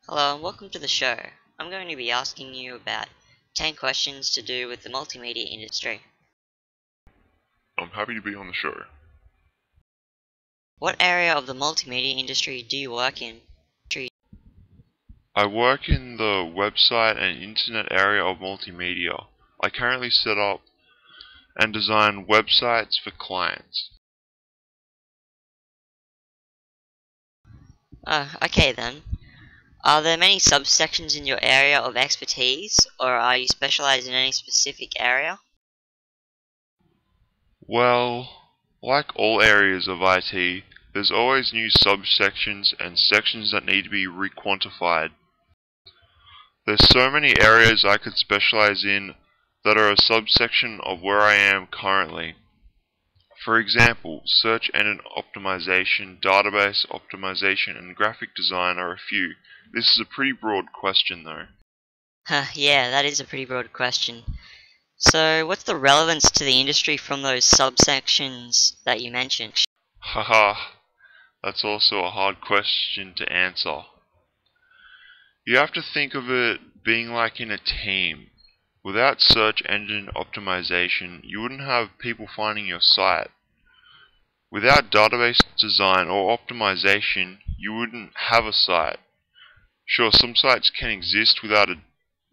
Hello and welcome to the show. I'm going to be asking you about 10 questions to do with the multimedia industry. I'm happy to be on the show. What area of the multimedia industry do you work in? I work in the website and internet area of multimedia. I currently set up and design websites for clients. Okay then. Are there many subsections in your area of expertise, or are you specialized in any specific area? Well, like all areas of IT, there's always new subsections and sections that need to be requantified. There's so many areas I could specialize in that are a subsection of where I am currently. For example, search engine optimization, database optimization, and graphic design are a few. This is a pretty broad question though. Yeah, that is a pretty broad question. So, what's the relevance to the industry from those subsections that you mentioned? Haha, that's also a hard question to answer. You have to think of it being like in a team. Without search engine optimization, you wouldn't have people finding your site. Without database design or optimization, you wouldn't have a site. Sure, some sites can exist without a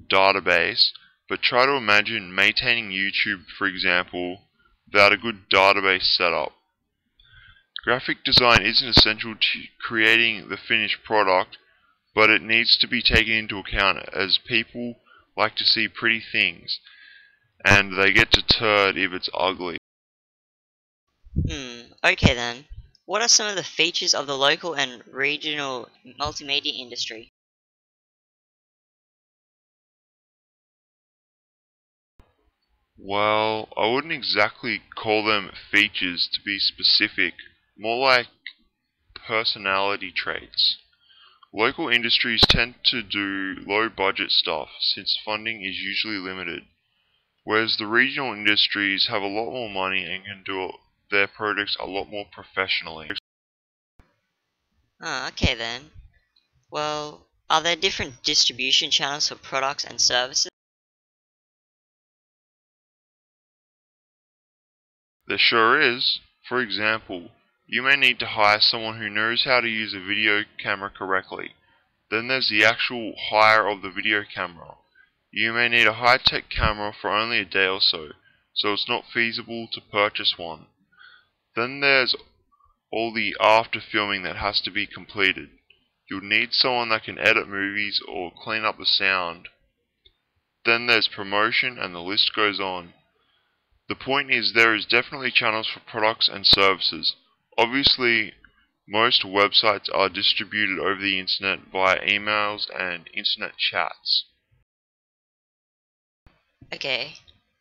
database, but try to imagine maintaining YouTube, for example, without a good database setup. Graphic design isn't essential to creating the finished product, but it needs to be taken into account as people like to see pretty things, and they get deterred if it's ugly. Okay then. What are some of the features of the local and regional multimedia industry? Well, I wouldn't exactly call them features to be specific, more like personality traits. Local industries tend to do low budget stuff since funding is usually limited, whereas the regional industries have a lot more money and can do their projects a lot more professionally. Okay then. Well, are there different distribution channels for products and services? There sure is. For example, you may need to hire someone who knows how to use a video camera correctly. Then there's the actual hire of the video camera. You may need a high-tech camera for only a day or so it's not feasible to purchase one. Then there's all the after filming that has to be completed. You'll need someone that can edit movies or clean up the sound. Then there's promotion and the list goes on. The point is there is definitely channels for products and services. Obviously, most websites are distributed over the internet via emails and internet chats. Okay.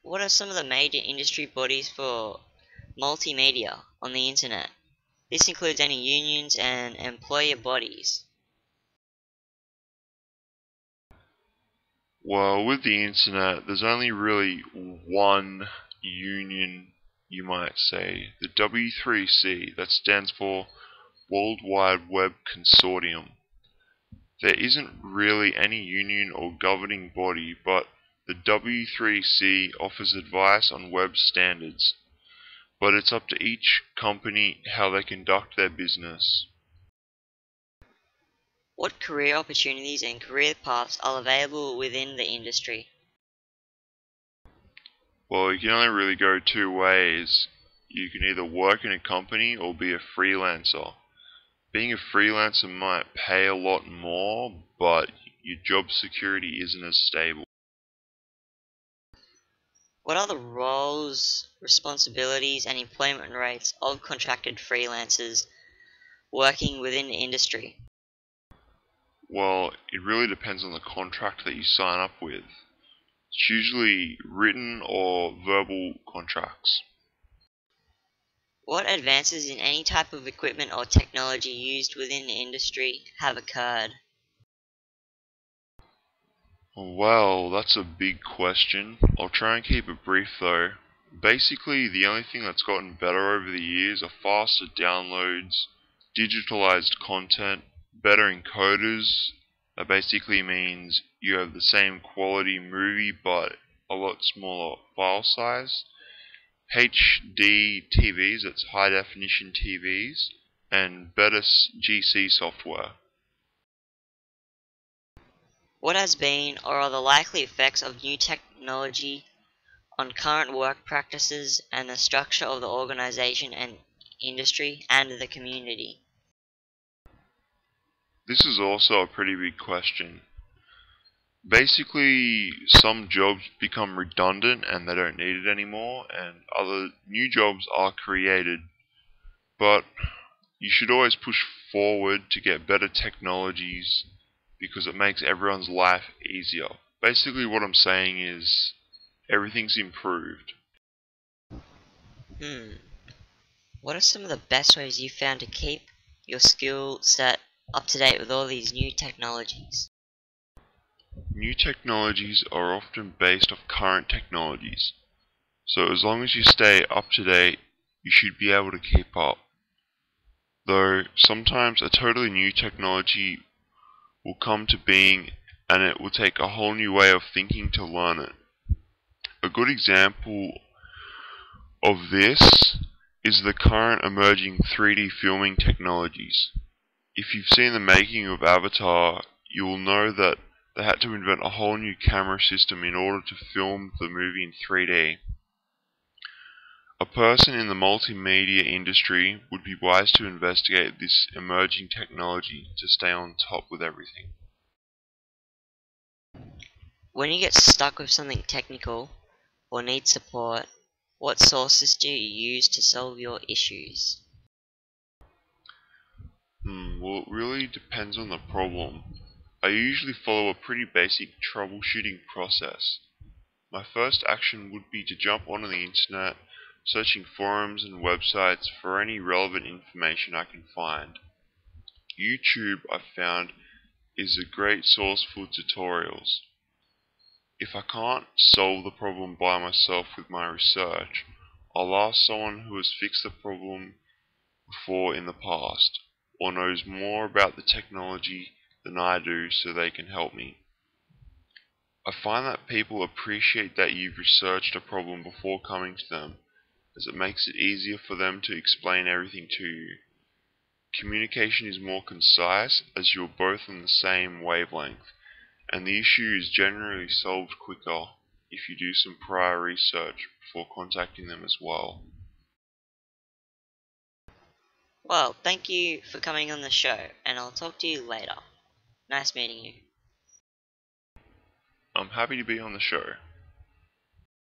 What are some of the major industry bodies for multimedia on the internet? This includes any unions and employer bodies. Well, with the internet, there's only really one union, you might say, the W3C, that stands for World Wide Web Consortium. There isn't really any union or governing body, but the W3C offers advice on web standards, but it's up to each company how they conduct their business. What career opportunities and career paths are available within the industry? Well, you can only really go two ways. You can either work in a company or be a freelancer. Being a freelancer might pay a lot more, but your job security isn't as stable. What are the roles, responsibilities, and employment rates of contracted freelancers working within the industry? Well, it really depends on the contract that you sign up with. It's usually written or verbal contracts. What advances in any type of equipment or technology used within the industry have occurred? Well, that's a big question. I'll try and keep it brief though. Basically, the only thing that's gotten better over the years are faster downloads, digitalized content, better encoders, That basically means you have the same quality movie but a lot smaller file size. HD TVs, that's high definition TVs, and better GC software. What has been or are the likely effects of new technology on current work practices and the structure of the organization and industry and the community? This is also a pretty big question. Basically, some jobs become redundant and they don't need it anymore, and other new jobs are created. But you should always push forward to get better technologies because it makes everyone's life easier. Basically, what I'm saying is everything's improved. Hmm. What are some of the best ways you found to keep your skill set up to date with all these new technologies? New technologies are often based off current technologies, so as long as you stay up to date, you should be able to keep up. Though sometimes a totally new technology will come to being and it will take a whole new way of thinking to learn it. A good example of this is the current emerging 3D filming technologies. If you've seen the making of Avatar, you will know that they had to invent a whole new camera system in order to film the movie in 3D. A person in the multimedia industry would be wise to investigate this emerging technology to stay on top with everything. When you get stuck with something technical or need support, what sources do you use to solve your issues? Well, it really depends on the problem. I usually follow a pretty basic troubleshooting process. My first action would be to jump onto the internet, searching forums and websites for any relevant information I can find. YouTube, I've found, is a great source for tutorials. If I can't solve the problem by myself with my research, I'll ask someone who has fixed the problem before in the past, or knows more about the technology than I do so they can help me. I find that people appreciate that you've researched a problem before coming to them, as it makes it easier for them to explain everything to you. Communication is more concise as you're both on the same wavelength, and the issue is generally solved quicker if you do some prior research before contacting them as well. Well, thank you for coming on the show, and I'll talk to you later. Nice meeting you. I'm happy to be on the show.